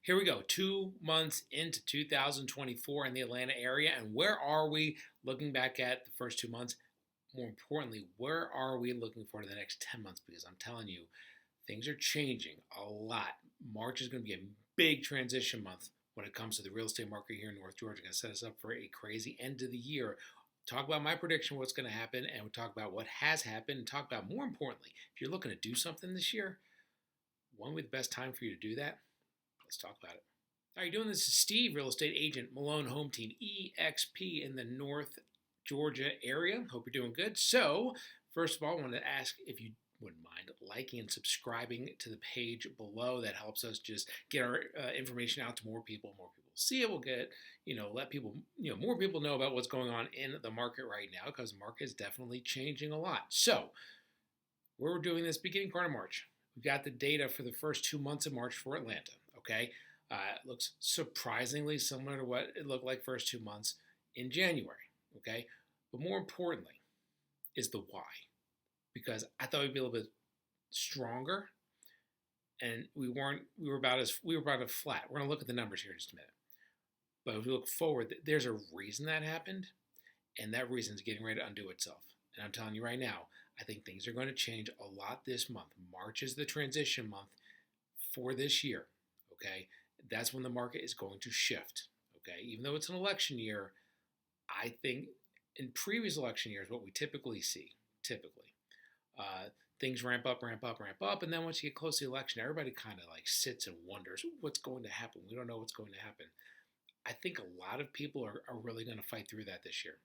Here we go, 2 months into 2024 in the Atlanta area. And where are we looking back at the first 2 months? More importantly, where are we looking for the next 10 months? Because I'm telling you, things are changing a lot. March is going to be a big transition month when it comes to the real estate market here in North Georgia. Going to set us up for a crazy end of the year. Talk about my prediction, what's going to happen, and we'll talk about what has happened, and talk about, more importantly, if you're looking to do something this year, when would the best time for you to do that? Let's talk about it. How are you doing? This is Steve, real estate agent, Malone Home Team, EXP in the North Georgia area. Hope you're doing good. So, first of all, I want to ask if you wouldn't mind liking and subscribing to the page below. That helps us just get our information out to more people. More people see it. We'll get, let people, more people know about what's going on in the market right now, because the market is definitely changing a lot. So, we're doing this beginning part of March. We've got the data for the first 2 months of March for Atlanta. Okay, it looks surprisingly similar to what it looked like first 2 months in January. Okay, but more importantly is the why, because I thought we'd be a little bit stronger, and we weren't. We were about as flat. We're gonna look at the numbers here in just a minute. But if we look forward, there's a reason that happened, and that reason is getting ready to undo itself. And I'm telling you right now, I think things are going to change a lot this month. March is the transition month for this year. Okay, that's when the market is going to shift. Okay, even though it's an election year, I think in previous election years, what we typically see, things ramp up, and then once you get close to the election, everybody kind of like sits and wonders what's going to happen. We don't know what's going to happen. I think a lot of people are really going to fight through that this year,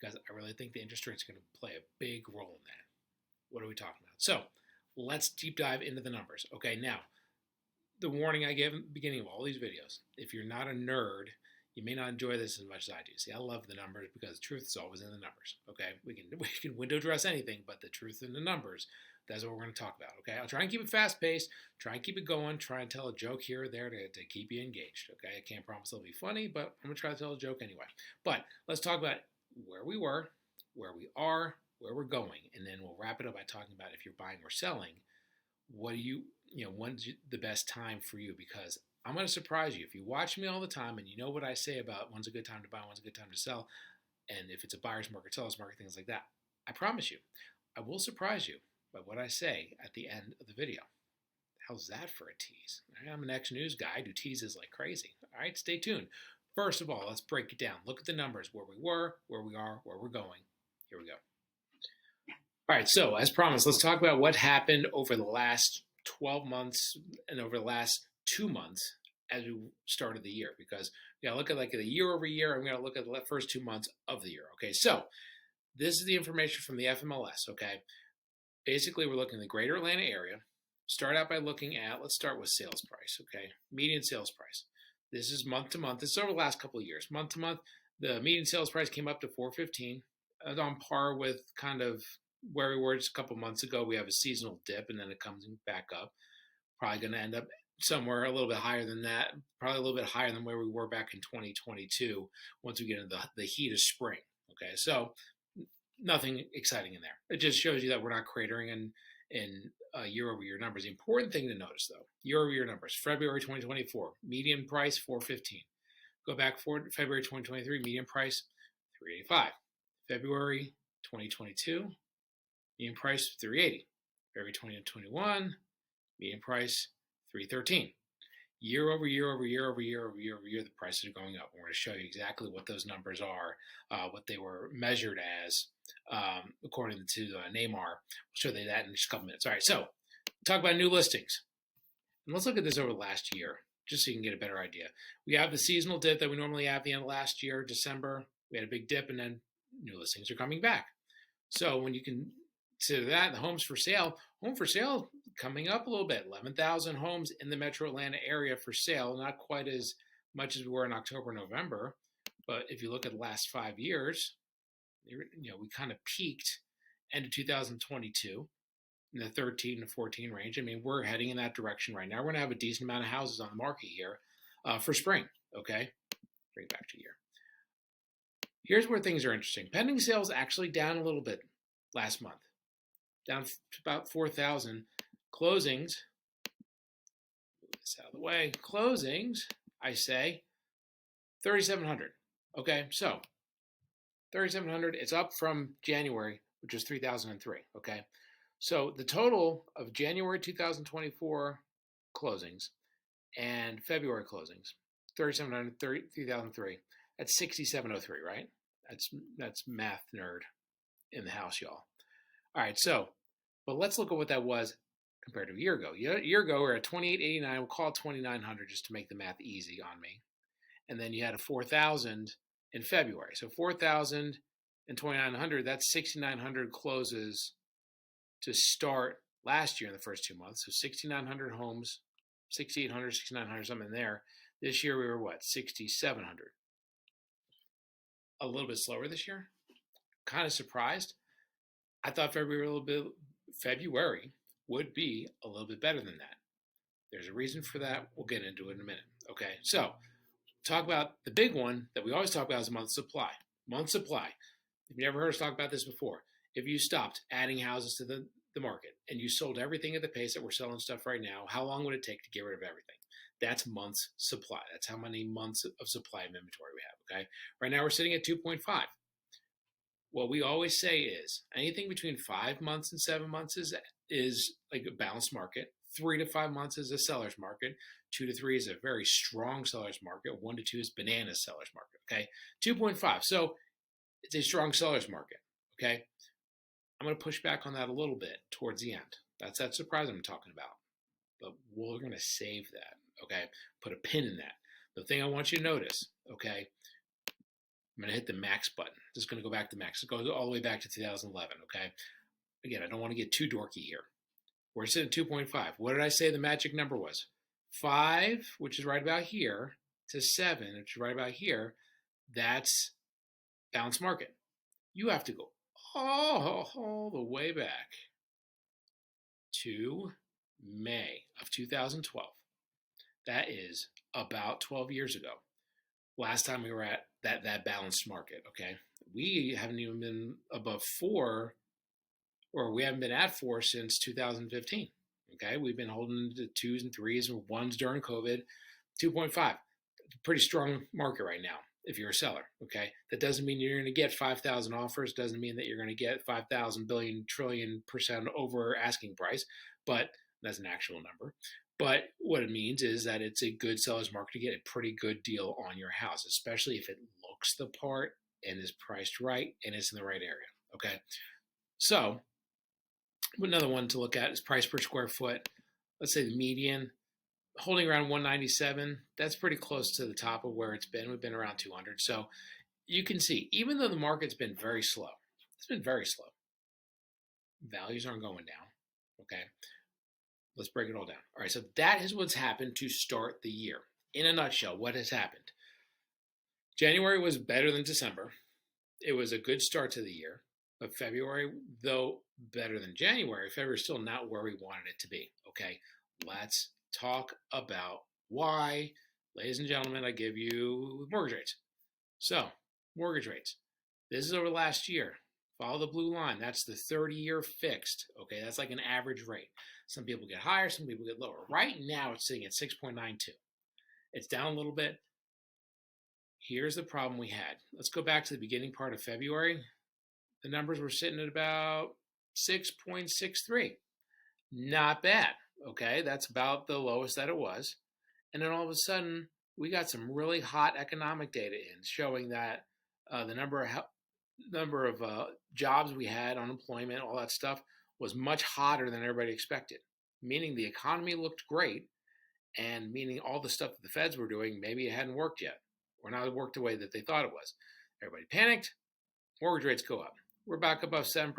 because I really think the interest rates are going to play a big role in that. What are we talking about? So let's deep dive into the numbers. Okay, now, the warning I gave at the beginning of all these videos, if you're not a nerd, you may not enjoy this as much as I do. See, I love the numbers because the truth is always in the numbers. Okay, we can window dress anything, but the truth in the numbers, that's what we're going to talk about. Okay, I'll try and keep it fast paced, try and keep it going, try and tell a joke here or there to keep you engaged. Okay, I can't promise it'll be funny, but I'm going to try to tell a joke anyway. But let's talk about where we were, where we are, where we're going, and then we'll wrap it up by talking about if you're buying or selling, what do you, when's the best time for you? Because I'm going to surprise you. If you watch me all the time and you know what I say about when's a good time to buy, when's a good time to sell, and if it's a buyer's market, seller's market, things like that, I promise you, I will surprise you by what I say at the end of the video. How's that for a tease? I'm an ex-news guy. I do teases like crazy. All right, stay tuned. First of all, let's break it down. Look at the numbers, where we were, where we are, where we're going. Here we go. All right, so as promised, let's talk about what happened over the last 12 months and over the last 2 months as we started the year, because we got to look at like the year over year, and we got to look at the first 2 months of the year. Okay, so this is the information from the FMLS. Okay, basically we're looking at the greater Atlanta area. Start out by looking at, let's start with sales price. Okay, median sales price. This is month to month. This is over the last couple of years. Month to month, the median sales price came up to 415, on par with kind of where we were just a couple months ago. We have a seasonal dip, and then it comes back up. Probably going to end up somewhere a little bit higher than that, probably a little bit higher than where we were back in 2022 once we get into the heat of spring. Okay, so nothing exciting in there. It just shows you that we're not cratering in year-over-year numbers. The important thing to notice, though, year-over-year numbers, February 2024, median price 415. Go back forward, February 2023, median price 385. February 2022, median price 380. February 2021, median price 313. Year over year over year over year over year over year, the prices are going up. We're going to show you exactly what those numbers are, what they were measured as, according to NAMAR. We'll show you that in just a couple minutes. All right, so talk about new listings. And let's look at this over the last year, just so you can get a better idea. We have the seasonal dip that we normally have at the end of last year, December. We had a big dip, and then new listings are coming back. So when you consider that, the home for sale coming up a little bit. 11,000 homes in the metro Atlanta area for sale, not quite as much as we were in October, November. But if you look at the last 5 years, we kind of peaked end of 2022 in the 13 to 14 range. I mean, we're heading in that direction right now. We're going to have a decent amount of houses on the market here for spring. Okay, bring it back to year. Here's where things are interesting. Pending sales actually down a little bit last month, down to about 4,000. Closings, this out of the way. Closings, I say 3,700. Okay, so 3,700. It's up from January, which was 3,003. Okay, so the total of January 2024 closings and February closings, 3,700, 3,003. That's 6,703, right? That's math nerd in the house, y'all. All right, so, but let's look at what that was compared to a year ago. A year ago, we were at 2,889. We'll call it 2,900 just to make the math easy on me. And then you had a 4,000 in February. So 4,000 and 2,900, that's 6,900 closes to start last year in the first 2 months. So 6,900 homes, 6,800, 6,900, something there. This year we were what? 6,700. A little bit slower this year. Kind of surprised. I thought February would be a little bit better than that. There's a reason for that. We'll get into it in a minute. Okay, so talk about the big one that we always talk about is month supply. Month supply. If you've never heard us talk about this before, if you stopped adding houses to the market and you sold everything at the pace that we're selling stuff right now, how long would it take to get rid of everything? That's months supply. That's how many months of supply of inventory we have. Okay, right now we're sitting at 2.5. What we always say is anything between 5 months and 7 months is like a balanced market. 3 to 5 months is a seller's market. 2 to 3 is a very strong seller's market. 1 to 2 is banana seller's market. Okay, 2.5. So it's a strong seller's market. Okay, I'm going to push back on that a little bit towards the end. That's that surprise I'm talking about. But we're going to save that. Okay, put a pin in that. The thing I want you to notice. Okay, I'm going to hit the max button. This is going to go back to max. It goes all the way back to 2011. Okay, again, I don't want to get too dorky here. We're sitting at 2.5. What did I say the magic number was? 5, which is right about here, to 7, which is right about here. That's balanced market. You have to go all the way back to May of 2012. That is about 12 years ago. Last time we were at that balanced market, okay? We haven't even been above 4, or we haven't been at 4 since 2015, okay? We've been holding the 2s and 3s and 1s during COVID. 2.5, pretty strong market right now if you're a seller, okay? That doesn't mean you're going to get 5,000 offers. Doesn't mean that you're going to get 5,000 billion trillion % over asking price, but that's an actual number. But what it means is that it's a good seller's market to get a pretty good deal on your house, especially if it looks the part and is priced right and it's in the right area, okay? So another one to look at is price per square foot. Let's say the median, holding around 197. That's pretty close to the top of where it's been. We've been around 200. So you can see, even though the market's been very slow, it's been very slow. Values aren't going down, okay? Let's break it all down. All right, so that is what's happened to start the year. In a nutshell, what has happened? January was better than December. It was a good start to the year. But February, though better than January, February is still not where we wanted it to be. Okay, let's talk about why. Ladies and gentlemen, I give you mortgage rates. So, mortgage rates. This is over last year. Follow the blue line. That's the 30-year fixed. Okay, that's like an average rate. Some people get higher, some people get lower. Right now, it's sitting at 6.92. It's down a little bit. Here's the problem we had. Let's go back to the beginning part of February. The numbers were sitting at about 6.63. Not bad, okay? That's about the lowest that it was. And then all of a sudden, we got some really hot economic data in showing that the number of jobs we had, unemployment, all that stuff, was much hotter than everybody expected, meaning the economy looked great, and meaning all the stuff that the feds were doing, maybe it hadn't worked yet, or not worked the way that they thought it was. Everybody panicked, mortgage rates go up. We're back above 7%,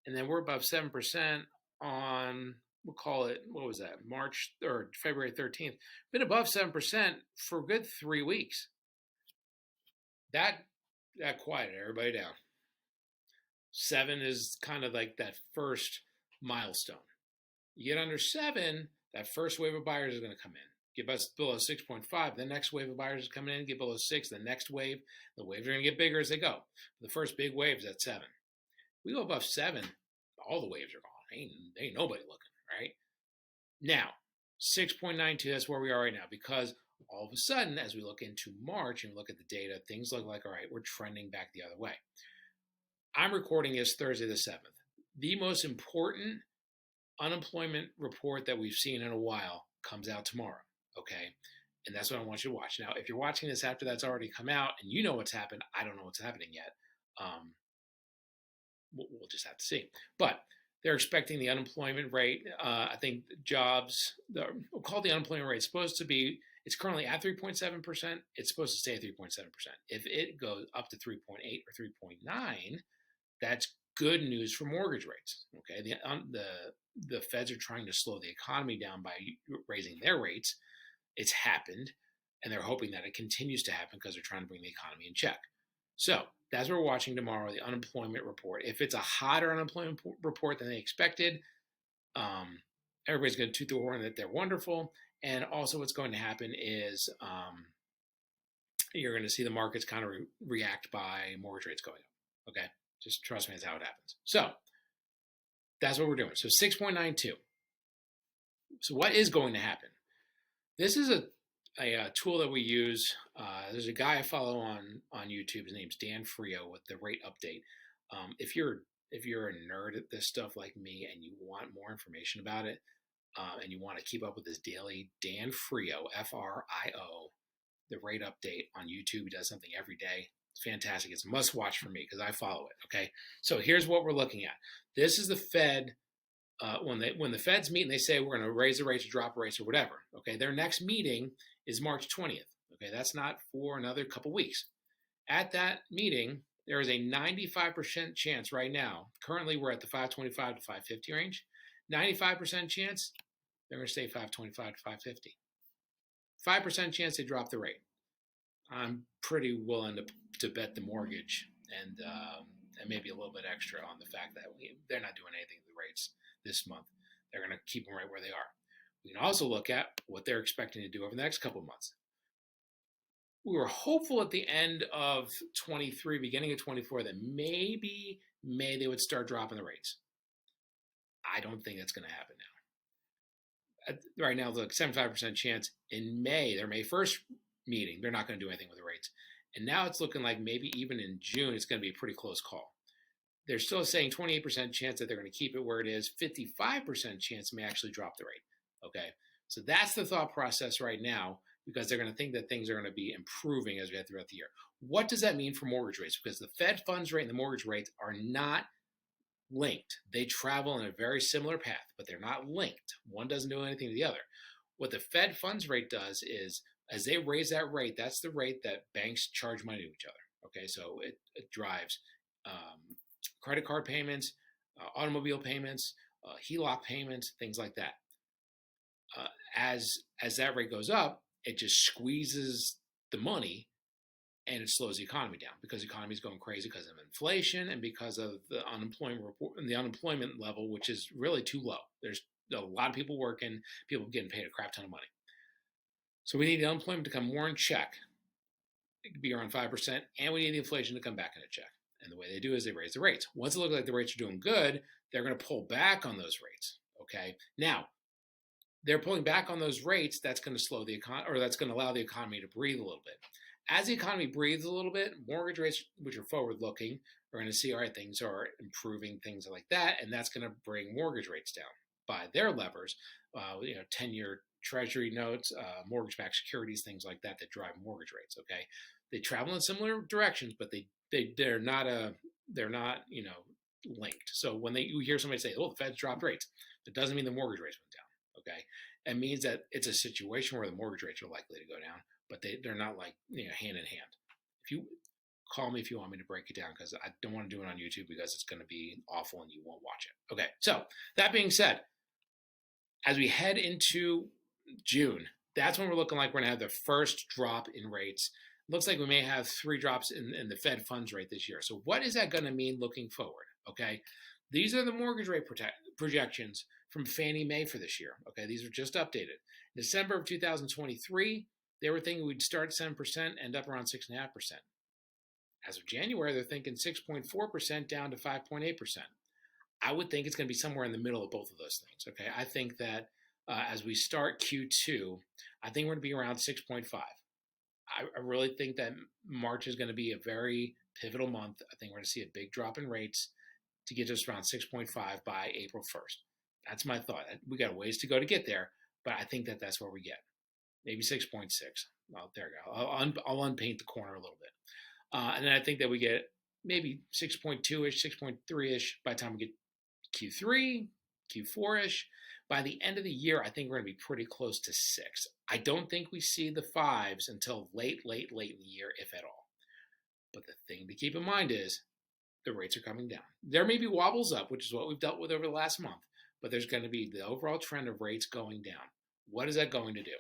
and then we're above 7% on, we'll call it, what was that, March or February 13th. Been above 7% for a good 3 weeks. That quieted everybody down. 7 is kind of like that first milestone. You get under 7, that first wave of buyers is going to come in. Get us below 6.5, the next wave of buyers is coming in. Get below 6, the next wave. The waves are going to get bigger as they go. The first big wave is at 7. We go above 7, all the waves are gone. Ain't nobody looking, right? Now, 6.92, that's where we are right now, because all of a sudden, as we look into March and look at the data, things look like, all right, we're trending back the other way. I'm recording this Thursday the 7th. The most important unemployment report that we've seen in a while comes out tomorrow, okay? And that's what I want you to watch. Now, if you're watching this after that's already come out and you know what's happened, I don't know what's happening yet. We'll just have to see. But they're expecting the unemployment rate. I think jobs, we'll call the unemployment rate, supposed to be, it's currently at 3.7%. It's supposed to stay at 3.7%. If it goes up to 3.8 or 3.9, that's good news for mortgage rates. Okay, the Feds are trying to slow the economy down by raising their rates. It's happened, and they're hoping that it continues to happen because they're trying to bring the economy in check. So that's what we're watching tomorrow, the unemployment report. If it's a hotter unemployment report than they expected, everybody's going to toot the horn that they're wonderful. And also what's going to happen is you're going to see the markets kind of react by mortgage rates going up. Okay, just trust me, that's how it happens. So that's what we're doing. So 6.92. So what is going to happen? This is a tool that we use. There's a guy I follow on YouTube. His name's Dan Frio with the rate update. If you're a nerd at this stuff like me and you want more information about it, and you want to keep up with this daily, Dan Frio, Frio, the rate update on YouTube. He does something every day. It's fantastic. It's a must watch for me because I follow it. Okay, so here's what we're looking at. This is the Fed. When the Feds meet and they say we're going to raise the rates or drop rates or whatever, okay, their next meeting is March 20th. Okay, that's not for another couple weeks. At that meeting, there is a 95% chance right now. Currently, we're at the 525 to 550 range. 95% chance they're going to stay 525 to 550. 5% chance they drop the rate. I'm pretty willing to bet the mortgage and maybe a little bit extra on the fact that they're not doing anything to the rates this month. They're going to keep them right where they are. We can also look at what they're expecting to do over the next couple of months. We were hopeful at the end of 23, beginning of 24, that maybe May they would start dropping the rates. I don't think that's going to happen now. Right now, look, 75% chance in May, their May 1st meeting, they're not going to do anything with the rates. And now it's looking like maybe even in June, it's going to be a pretty close call. They're still saying 28% chance that they're going to keep it where it is. 55% chance may actually drop the rate. Okay, so that's the thought process right now because they're going to think that things are going to be improving as we head throughout the year. What does that mean for mortgage rates? Because the Fed funds rate and the mortgage rates are not linked. They travel in a very similar path, but they're not linked. One doesn't do anything to the other. What the Fed funds rate does is, as they raise that rate, that's the rate that banks charge money to each other. Okay, so it drives credit card payments, automobile payments, HELOC payments, things like that. As that rate goes up, it just squeezes the money and it slows the economy down because the economy is going crazy because of inflation and because of the unemployment report and the unemployment level, which is really too low. There's a lot of people working, people getting paid a crap ton of money. So we need the unemployment to come more in check. It could be around 5%, and we need the inflation to come back into check. And the way they do is they raise the rates. Once it looks like the rates are doing good, they're going to pull back on those rates. Okay. Now, they're pulling back on those rates. That's going to slow the economy, or that's going to allow the economy to breathe a little bit. As the economy breathes a little bit, mortgage rates, which are forward-looking, are going to see, all right, things are improving, things like that, and that's going to bring mortgage rates down by their levers. 10-year Treasury notes, mortgage-backed securities, things like that drive mortgage rates. Okay, they travel in similar directions, but they're not linked. So when you hear somebody say, "Oh, the Fed's dropped rates," that doesn't mean the mortgage rates went down. Okay, it means that it's a situation where the mortgage rates are likely to go down, but they're not like hand in hand. If you call me if you want me to break it down, because I don't want to do it on YouTube because it's going to be awful and you won't watch it. Okay, so that being said, as we head into June, that's when we're looking like we're going to have the first drop in rates. It looks like we may have 3 drops in the Fed funds rate this year. So what is that going to mean looking forward? Okay, these are the mortgage rate projections from Fannie Mae for this year. Okay, these are just updated. In December of 2023, they were thinking we'd start 7%, end up around 6.5%. As of January, they're thinking 6.4% down to 5.8%. I would think it's going to be somewhere in the middle of both of those things. Okay, I think that as we start Q2, I think we're going to be around 6.5. I really think that March is going to be a very pivotal month. I think we're going to see a big drop in rates to get us around 6.5 by April 1st. That's my thought. We got a ways to go to get there, but I think that that's where we get. Maybe 6.6. Well, there we go. I'll unpaint the corner a little bit. And then I think that we get maybe 6.2-ish, 6.3-ish by the time we get Q3, Q4-ish. By the end of the year, I think we're going to be pretty close to 6. I don't think we see the 5s until late in the year, if at all. But the thing to keep in mind is the rates are coming down. There may be wobbles up, which is what we've dealt with over the last month, but there's going to be the overall trend of rates going down. What is that going to do?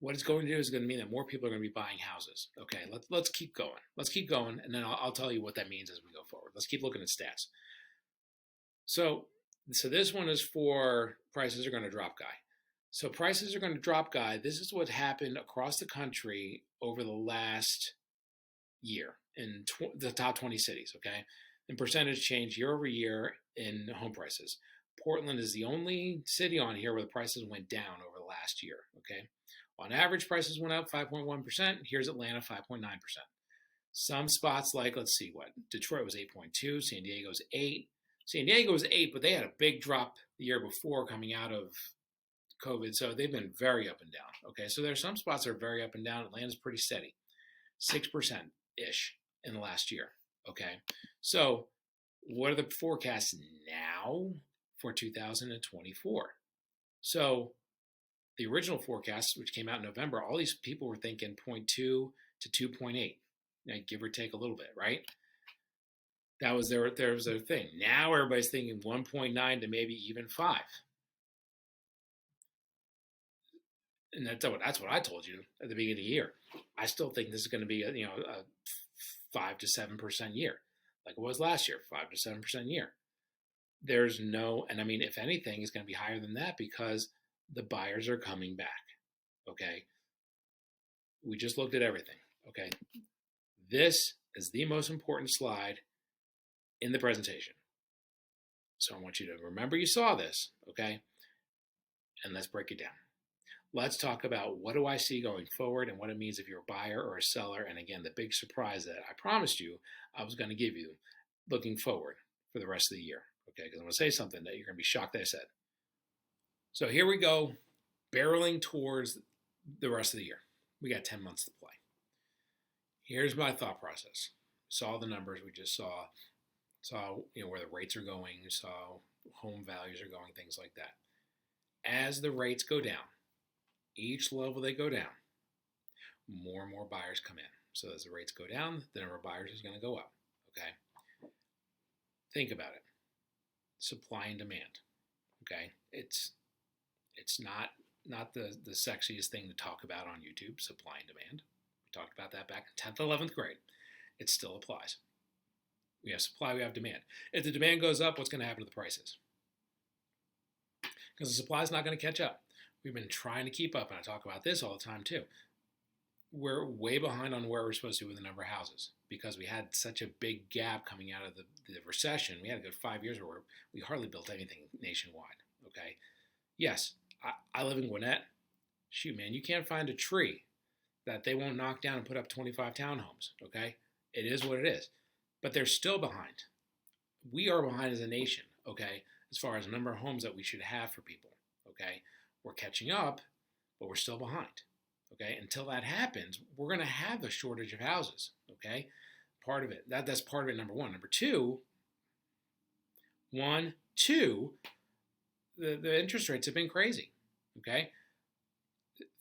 What it's going to do is going to mean that more people are going to be buying houses. Okay, let's keep going. Let's keep going, and then I'll tell you what that means as we go forward. Let's keep looking at stats. So this one is for prices are going to drop guy. So prices are going to drop guy. This is what happened across the country over the last year in the top 20 cities, okay? And percentage change year over year in home prices. Portland is the only city on here where the prices went down over the last year, okay? On average, prices went up 5.1%. Here's Atlanta, 5.9%. Some spots like, let's see what, Detroit was 8.2, San Diego's 8. San Diego was 8, but they had a big drop the year before coming out of COVID, so they've been very up and down. Okay, so there's some spots that are very up and down. Atlanta's pretty steady, 6%-ish in the last year. Okay, so what are the forecasts now for 2024? So the original forecast, which came out in November, all these people were thinking 0.2 to 2.8, give or take a little bit, right? That was their thing. Now everybody's thinking 1.9 to maybe even 5. And that's what I told you at the beginning of the year. I still think this is going to be a 5 to 7% year, like it was last year, 5 to 7% year. There's no, and I mean, if anything, it's going to be higher than that because the buyers are coming back. Okay, we just looked at everything. Okay, this is the most important slide in the presentation. So I want you to remember you saw this, okay? And let's break it down. Let's talk about what do I see going forward and what it means if you're a buyer or a seller. And again, the big surprise that I promised you I was going to give you looking forward for the rest of the year, okay? Because I'm going to say something that you're going to be shocked that I said. So here we go, barreling towards the rest of the year. We got 10 months to play. Here's my thought process. Saw the numbers we just saw where the rates are going, saw home values are going, things like that. As the rates go down, each level they go down, more and more buyers come in. So as the rates go down, the number of buyers is going to go up, okay? Think about it. Supply and demand, okay? It's not the sexiest thing to talk about on YouTube, supply and demand. We talked about that back in 10th, 11th grade. It still applies. We have supply, we have demand. If the demand goes up, what's going to happen to the prices? Because the supply is not going to catch up. We've been trying to keep up, and I talk about this all the time too. We're way behind on where we're supposed to be with the number of houses because we had such a big gap coming out of the recession. We had a good 5 years where we hardly built anything nationwide, okay? Yes, I live in Gwinnett. Shoot, man, you can't find a tree that they won't knock down and put up 25 townhomes, okay? It is what it is. But they're still behind. We are behind as a nation, okay, as far as the number of homes that we should have for people, okay? We're catching up, but we're still behind, okay? Until that happens, we're going to have a shortage of houses, okay? Part of it. That's part of it, number one. Number two, the interest rates have been crazy, okay?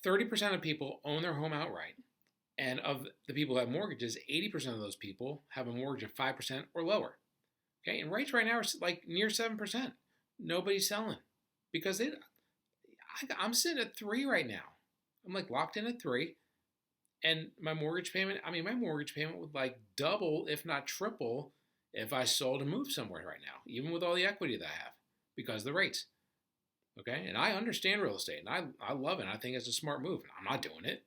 30% of people own their home outright. And of the people who have mortgages, 80% of those people have a mortgage of 5% or lower. Okay, and rates right now are like near 7%. Nobody's selling because I'm sitting at 3 right now. I'm like locked in at 3, and my mortgage payment would like double, if not triple, if I sold and moved somewhere right now, even with all the equity that I have, because of the rates. Okay, and I understand real estate, and I love it. I think it's a smart move. I'm not doing it.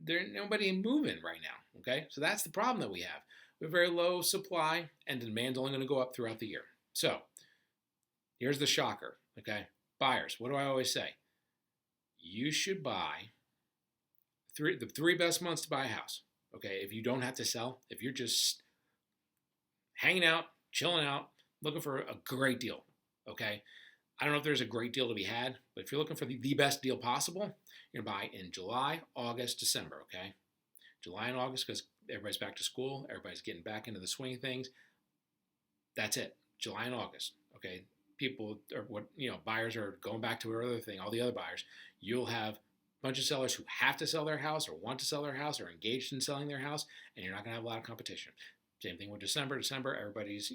There's nobody moving right now, okay? So that's the problem that we have. We have very low supply, and the demand's only going to go up throughout the year. So here's the shocker, okay? Buyers, what do I always say? You should buy the three best months to buy a house. Okay, if you don't have to sell, if you're just hanging out, chilling out, looking for a great deal. Okay, I don't know if there's a great deal to be had, but if you're looking for the best deal possible, you're gonna buy in July, August, December. Okay, July and August because everybody's back to school, everybody's getting back into the swing of things. That's it. July and August. Okay, people are buyers are going back to another thing. All the other buyers, you'll have a bunch of sellers who have to sell their house or want to sell their house or engaged in selling their house, and you're not gonna have a lot of competition. Same thing with December. Everybody's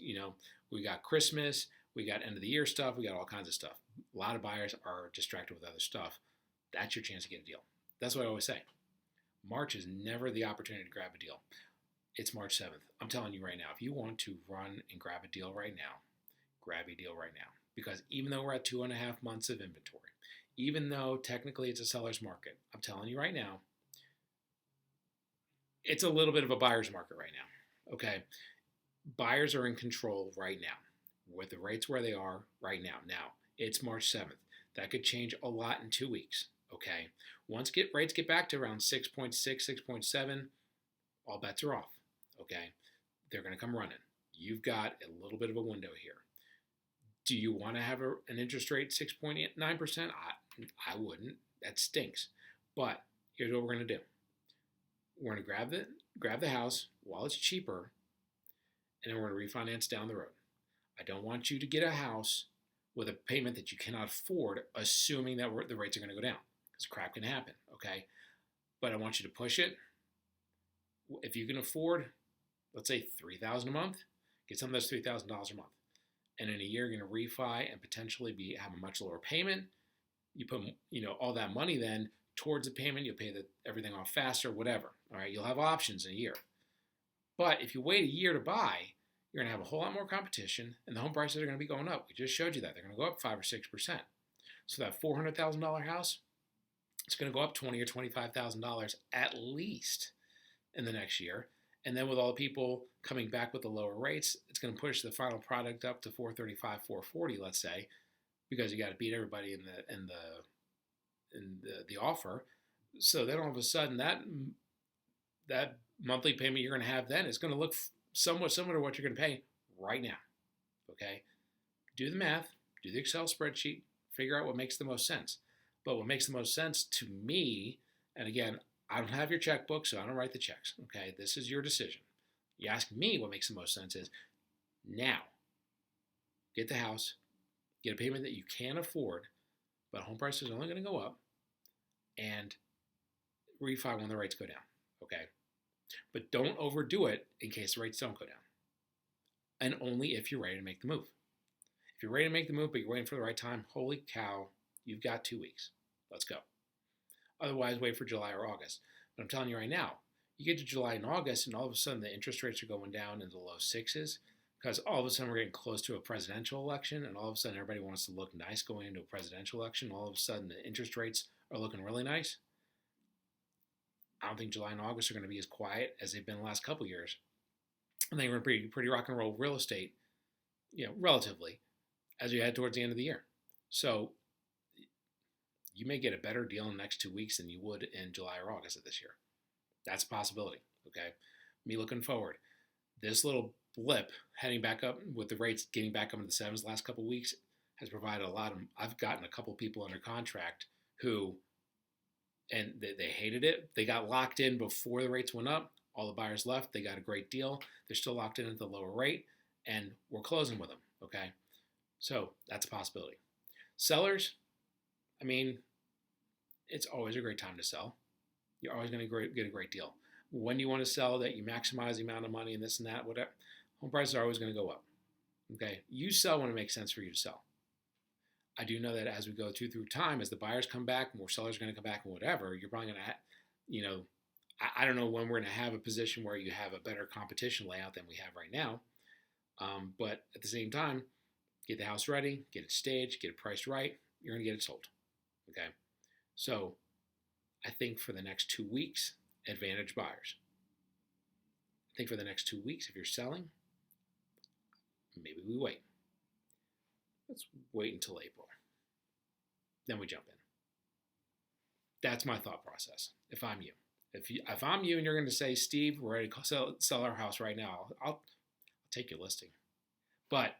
we got Christmas, we got end of the year stuff, we got all kinds of stuff. A lot of buyers are distracted with other stuff. That's your chance to get a deal. That's what I always say. March is never the opportunity to grab a deal. It's March 7th. I'm telling you right now, if you want to run and grab a deal right now, grab a deal right now. Because even though we're at 2.5 months of inventory, even though technically it's a seller's market, I'm telling you right now, it's a little bit of a buyer's market right now. Okay? Buyers are in control right now with the rates where they are right now. Now, it's March 7th. That could change a lot in 2 weeks. Okay? Once rates get back to around 6.6, 6.7, all bets are off. Okay? They're going to come running. You've got a little bit of a window here. Do you want to have an interest rate 6.9%? I wouldn't. That stinks. But here's what we're going to do. We're going to grab the house while it's cheaper, and then we're going to refinance down the road. I don't want you to get a house with a payment that you cannot afford, assuming that the rates are going to go down, because crap can happen, okay? But I want you to push it. If you can afford, let's say $3,000 a month, get some of those $3,000 a month. And in a year, you're going to refi and potentially have a much lower payment. You put all that money then towards the payment. You'll pay everything off faster, whatever. All right, you'll have options in a year. But if you wait a year to buy, you're going to have a whole lot more competition, and the home prices are going to be going up. We just showed you that. They're going to go up 5 or 6%. So that $400,000 house, it's going to go up $20,000 or $25,000 at least in the next year. And then with all the people coming back with the lower rates, it's going to push the final product up to $435,000, $440,000, let's say, because you got to beat everybody in the offer. So then all of a sudden that monthly payment you're going to have then is going to look somewhat similar to what you're going to pay right now. Okay? Do the math, do the Excel spreadsheet, figure out what makes the most sense. But what makes the most sense to me, and again, I don't have your checkbook, so I don't write the checks. Okay? This is your decision. You ask me what makes the most sense is now, get the house, get a payment that you can afford, but home price is only going to go up, and refi when the rates go down. Okay? But don't overdo it in case the rates don't go down. And only if you're ready to make the move. If you're ready to make the move, but you're waiting for the right time, holy cow, you've got 2 weeks. Let's go. Otherwise, wait for July or August. But I'm telling you right now, you get to July and August, and all of a sudden the interest rates are going down into the low sixes because all of a sudden we're getting close to a presidential election, and all of a sudden everybody wants to look nice going into a presidential election. All of a sudden the interest rates are looking really nice. I don't think July and August are going to be as quiet as they've been the last couple years. And they were pretty rock and roll real estate, relatively, as we head towards the end of the year. So you may get a better deal in the next 2 weeks than you would in July or August of this year. That's a possibility, okay? Me looking forward. This little blip heading back up with the rates getting back up into the sevens the last couple of weeks has provided a lot of, I've gotten a couple people under contract who, and they hated it. They got locked in before the rates went up. All the buyers left. They got a great deal. They're still locked in at the lower rate, and we're closing with them, okay? So that's a possibility. Sellers, I mean, it's always a great time to sell. You're always going to get a great deal. When do you want to sell that you maximize the amount of money and this and that, whatever? Home prices are always going to go up, okay? You sell when it makes sense for you to sell. I do know that as we go through time, as the buyers come back, more sellers are going to come back and whatever, you're probably going to, I don't know when we're going to have a position where you have a better competition layout than we have right now. But at the same time, get the house ready, get it staged, get it priced right, you're going to get it sold. Okay? So I think for the next 2 weeks, advantage buyers. I think for the next 2 weeks, if you're selling, maybe we wait. Let's wait until April. then we jump in. That's my thought process. If I'm you, if I'm you and you're going to say, Steve, we're ready to sell our house right now, I'll take your listing. But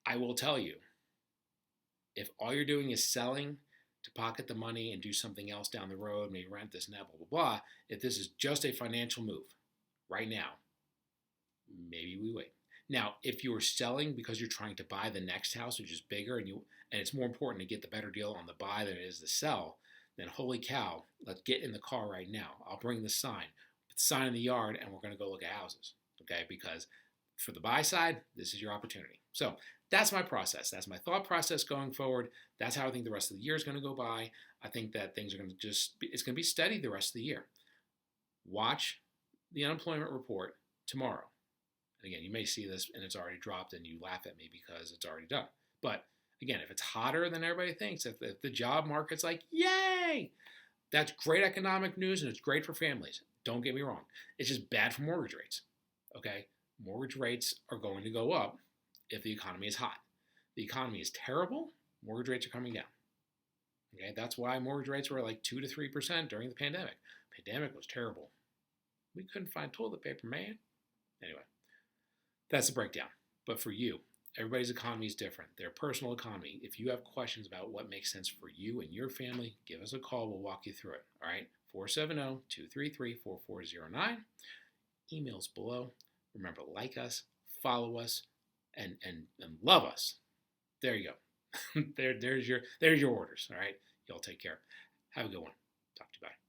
I will tell you, if all you're doing is selling to pocket the money and do something else down the road, maybe rent this and that, blah, blah, blah, if this is just a financial move right now, maybe we wait. Now, if you are selling because you're trying to buy the next house, which is bigger, and it's more important to get the better deal on the buy than it is the sell, then holy cow, let's get in the car right now. I'll bring the sign, put the sign in the yard, and we're going to go look at houses, okay? Because for the buy side, this is your opportunity. So that's my process. That's my thought process going forward. That's how I think the rest of the year is going to go by. I think that things are going to it's going to be steady the rest of the year. Watch the unemployment report tomorrow. And again, you may see this and it's already dropped and you laugh at me because it's already done. But again, if it's hotter than everybody thinks, if the job market's like, yay, that's great economic news and it's great for families. Don't get me wrong. It's just bad for mortgage rates, okay? Mortgage rates are going to go up if the economy is hot. The economy is terrible, mortgage rates are coming down. Okay, that's why mortgage rates were like 2 to 3% during the pandemic. Pandemic was terrible. We couldn't find toilet paper, man. Anyway, that's the breakdown. But for you, everybody's economy is different. Their personal economy. If you have questions about what makes sense for you and your family, give us a call. We'll walk you through it. All right, 470-233-4409. Emails below. Remember, like us, follow us, and love us. There you go. there's your orders. All right. Y'all take care. Have a good one. Talk to you. Bye.